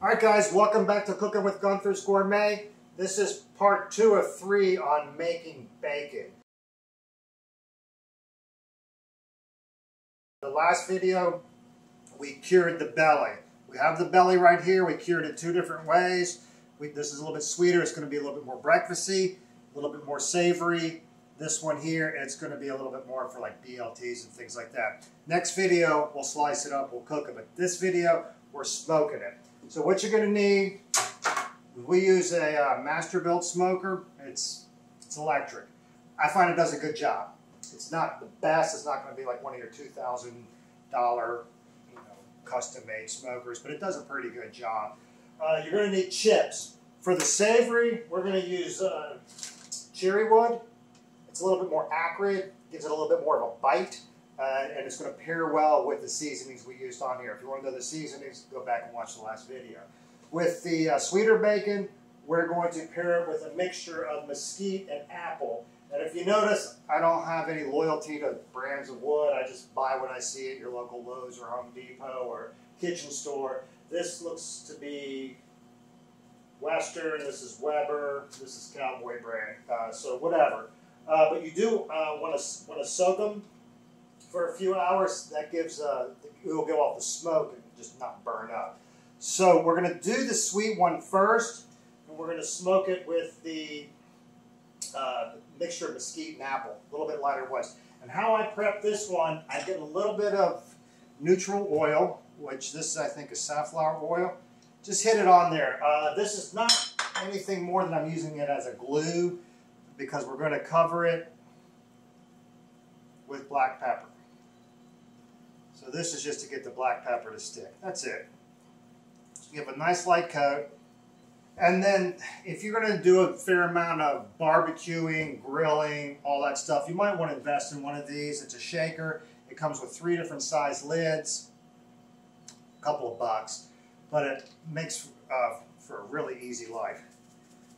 All right, guys, welcome back to Cooking with Gunther's Gourmet. This is part 2 of 3 on making bacon. The last video, we cured the belly. We have the belly right here. We cured it 2 different ways. This is a little bit sweeter. It's going to be a little bit more breakfasty, a little bit more savory. This one here, it's going to be a little bit more for like BLTs and things like that. Next video, we'll slice it up, we'll cook it. But this video, we're smoking it. So what you're going to need, we use a master-built smoker. It's electric. I find it does a good job. It's not the best. It's not going to be like one of your $2,000 custom-made smokers, but it does a pretty good job. You're going to need chips. For the savory, we're going to use cherry wood. It's a little bit more acrid, gives it a little bit more of a bite, and it's going to pair well with the seasonings we used on here. If you want to know the seasonings, go back and watch the last video. With the sweeter bacon, we're going to pair it with a mixture of mesquite and apple. And if you notice, I don't have any loyalty to brands of wood. I just buy what I see at your local Lowe's or Home Depot or kitchen store. This looks to be Western, this is Weber, this is Cowboy brand, so whatever. But you do want to soak them for a few hours. That gives, it will go off the smoke and just not burn up. So we're going to do the sweet one first, and we're going to smoke it with the mixture of mesquite and apple, a little bit lighter ones. And how I prep this one, I get a little bit of neutral oil, which this I think is safflower oil. Just hit it on there. This is not anything more than I'm using it as a glue, because we're going to cover it with black pepper. So this is just to get the black pepper to stick. That's it. So give a nice light coat. And then if you're going to do a fair amount of barbecuing, grilling, all that stuff, you might want to invest in one of these. It's a shaker. It comes with 3 different size lids, a couple of bucks, but it makes for a really easy life.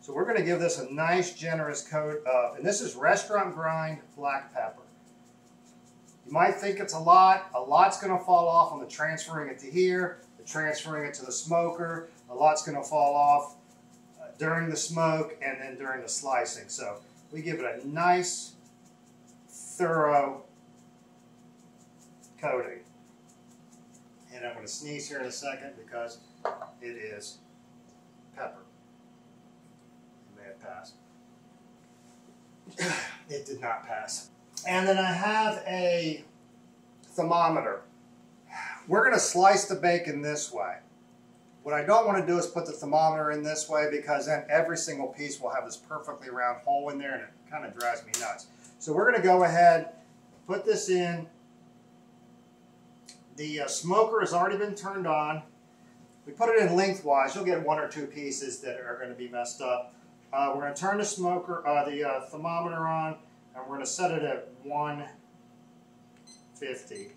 So we're going to give this a nice generous coat of, and this is restaurant grind black pepper. You might think it's a lot. A lot's going to fall off on the transferring it to here, the transferring it to the smoker. A lot's going to fall off during the smoke and then during the slicing. So we give it a nice, thorough coating. And I'm going to sneeze here in a second because it is pepper. Pass. It did not pass. And then I have a thermometer. We're going to slice the bacon this way. What I don't want to do is put the thermometer in this way, because then every single piece will have this perfectly round hole in there and it kind of drives me nuts. So we're going to go ahead, put this in. The smoker has already been turned on. We put it in lengthwise. You'll get 1 or 2 pieces that are going to be messed up. We're going to turn the thermometer on, and we're going to set it at 150.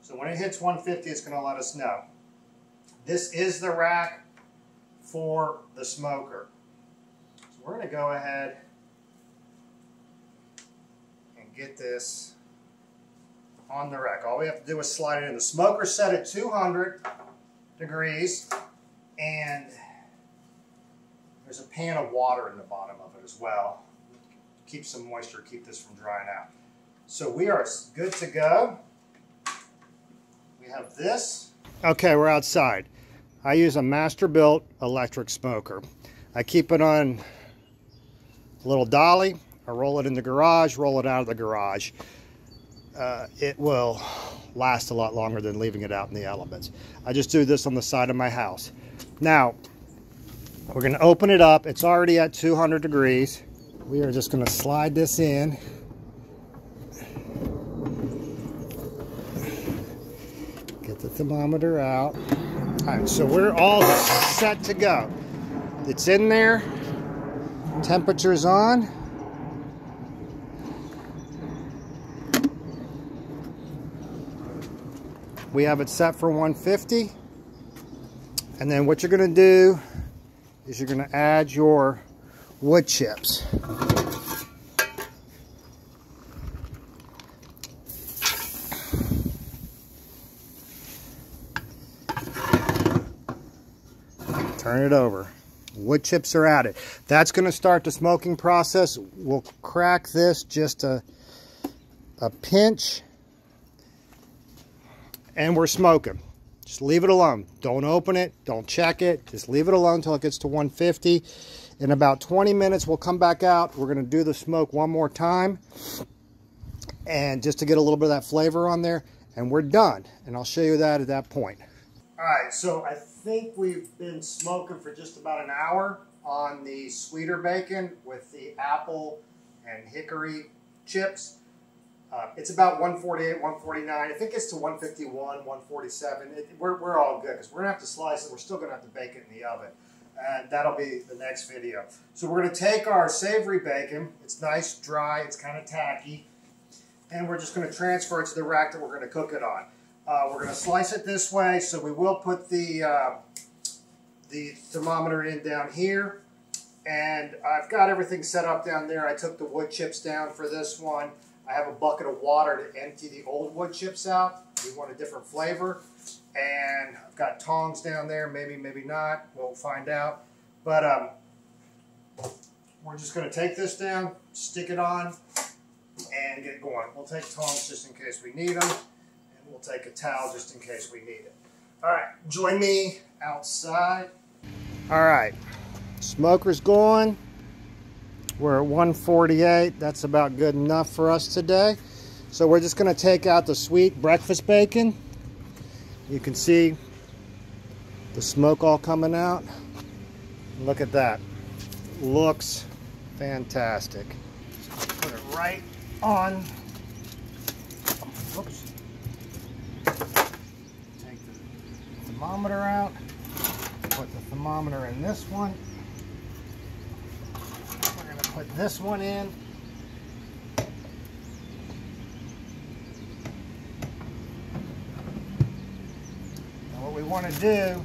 So when it hits 150, it's going to let us know. This is the rack for the smoker. So we're going to go ahead and get this on the rack. All we have to do is slide it in. The smoker's set at 200 degrees, and there's a pan of water in the bottom of it as well. Keep some moisture, keep this from drying out. So we are good to go. We have this. Okay, we're outside. I use a master-built electric smoker. I keep it on a little dolly. I roll it in the garage, roll it out of the garage. It will last a lot longer than leaving it out in the elements. I just do this on the side of my house. Now, we're going to open it up. It's already at 200 degrees. We are just going to slide this in. Get the thermometer out. All right, so we're all set to go. It's in there. Temperature's on. We have it set for 150. And then what you're going to do is you're going to add your wood chips. Turn it over. Wood chips are added. That's going to start the smoking process. We'll crack this just a pinch, and we're smoking. Just leave it alone. Don't open it. Don't check it. Just leave it alone until it gets to 150. In about 20 minutes, we'll come back out. We're going to do the smoke one more time, and just to get a little bit of that flavor on there, and we're done. And I'll show you that at that point. All right, so I think we've been smoking for just about an hour on the sweeter bacon with the apple and hickory chips. It's about 148, 149. I think it's to 151, 147. We're all good because we're going to have to slice it. We're still going to have to bake it in the oven. And that'll be the next video. So we're going to take our savory bacon. It's nice, dry, it's kind of tacky. And we're just going to transfer it to the rack that we're going to cook it on. We're going to slice it this way, so we will put the thermometer in down here. And I've got everything set up down there. I took the wood chips down for this one. I have a bucket of water to empty the old wood chips out. We want a different flavor. And I've got tongs down there, maybe, maybe not. We'll find out. But we're just going to take this down, stick it on, and get going. We'll take tongs just in case we need them. And we'll take a towel just in case we need it. All right, join me outside. All right, smoker's going. We're at 148. That's about good enough for us today. So we're just going to take out the sweet breakfast bacon. You can see the smoke all coming out. Look at that. Looks fantastic. So put it right on. Whoops. Take the thermometer out. Put the thermometer in this one. We're going to put this one in. What we want to do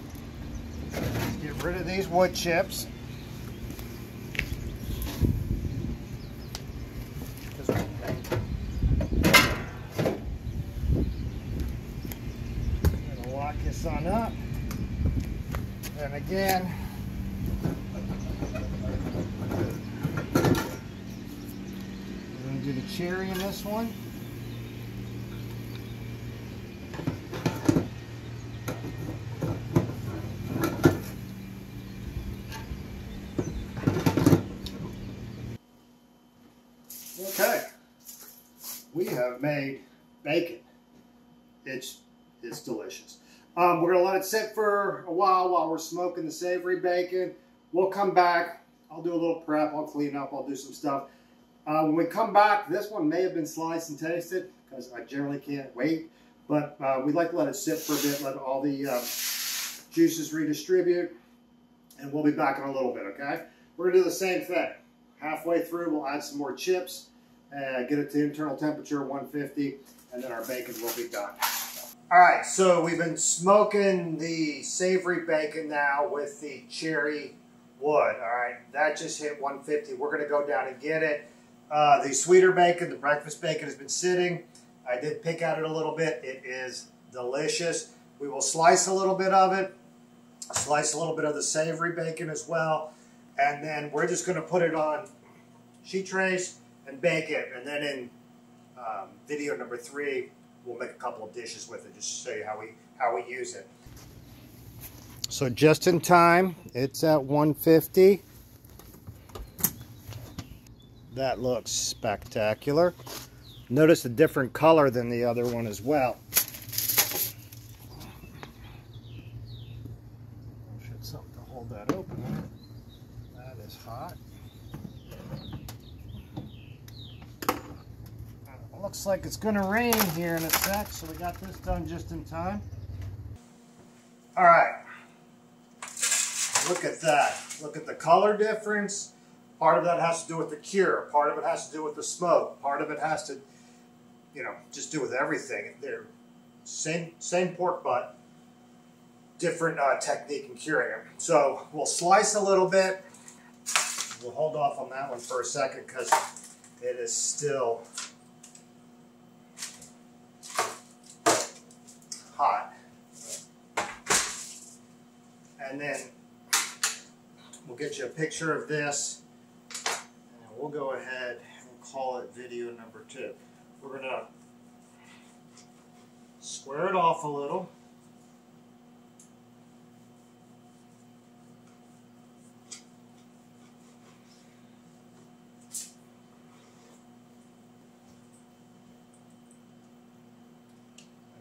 is get rid of these wood chips. I'm going to lock this on up. And again, we're going to do the cherry in this one. Okay, we have made bacon. It's delicious. We're going to let it sit for a while we're smoking the savory bacon. We'll come back. I'll do a little prep. I'll clean up. I'll do some stuff. When we come back, this one may have been sliced and tasted because I generally can't wait. But we'd like to let it sit for a bit, let all the juices redistribute. And we'll be back in a little bit, okay? We're going to do the same thing. Halfway through, we'll add some more chips. Get it to internal temperature, 150, and then our bacon will be done. All right, so we've been smoking the savory bacon now with the cherry wood. All right, that just hit 150. We're going to go down and get it. The sweeter bacon, the breakfast bacon, has been sitting. I did pick at it a little bit. It is delicious. We will slice a little bit of it, slice a little bit of the savory bacon as well, and then we're just going to put it on sheet trays and bake it. And then in video number 3, we'll make a couple of dishes with it just to show you how we use it. So just in time, it's at 150. That looks spectacular. Notice a different color than the other one as well. Should something to hold that open. That is hot. Looks like it's going to rain here in a sec, so we got this done just in time. All right. Look at that. Look at the color difference. Part of that has to do with the cure. Part of it has to do with the smoke. Part of it has to, just do with everything. They're same pork butt, different technique in curing them. So we'll slice a little bit. We'll hold off on that one for a second because it is still hot. And then We'll get you a picture of this, and we'll go ahead and call it video number 2. We're going to square it off a little.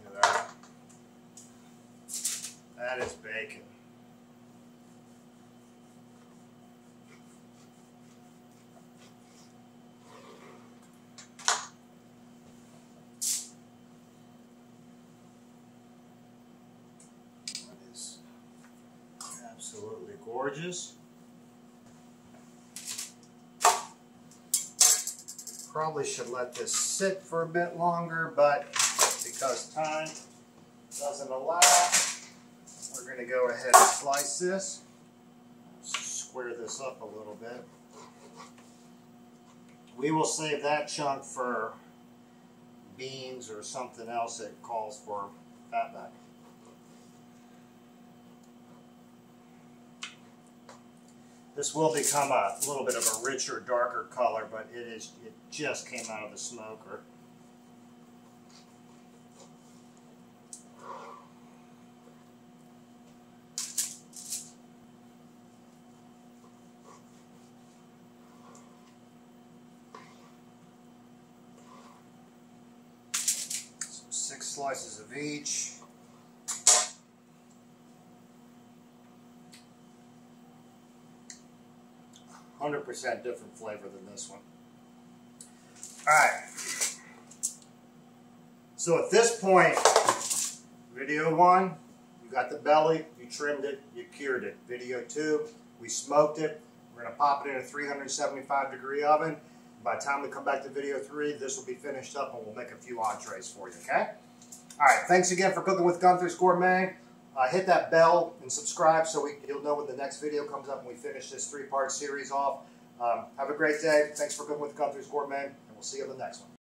Look at that. That is bacon. Absolutely gorgeous. Probably should let this sit for a bit longer, but because time doesn't allow, we're going to go ahead and slice this. Square this up a little bit. We will save that chunk for beans or something else that calls for fatback. This will become a little bit of a richer, darker color, but it just came out of the smoker. So 6 slices of each. 100% different flavor than this one. Alright. So at this point, video 1, you got the belly, you trimmed it, you cured it. Video 2, we smoked it. We're going to pop it in a 375-degree oven. By the time we come back to video 3, this will be finished up and we'll make a few entrees for you, okay? Alright, thanks again for cooking with Gunthers Gourmet. Hit that bell and subscribe so you'll know when the next video comes up and we finish this 3-part series off. Have a great day. Thanks for cooking with Gunthers Gourmet, and we'll see you on the next one.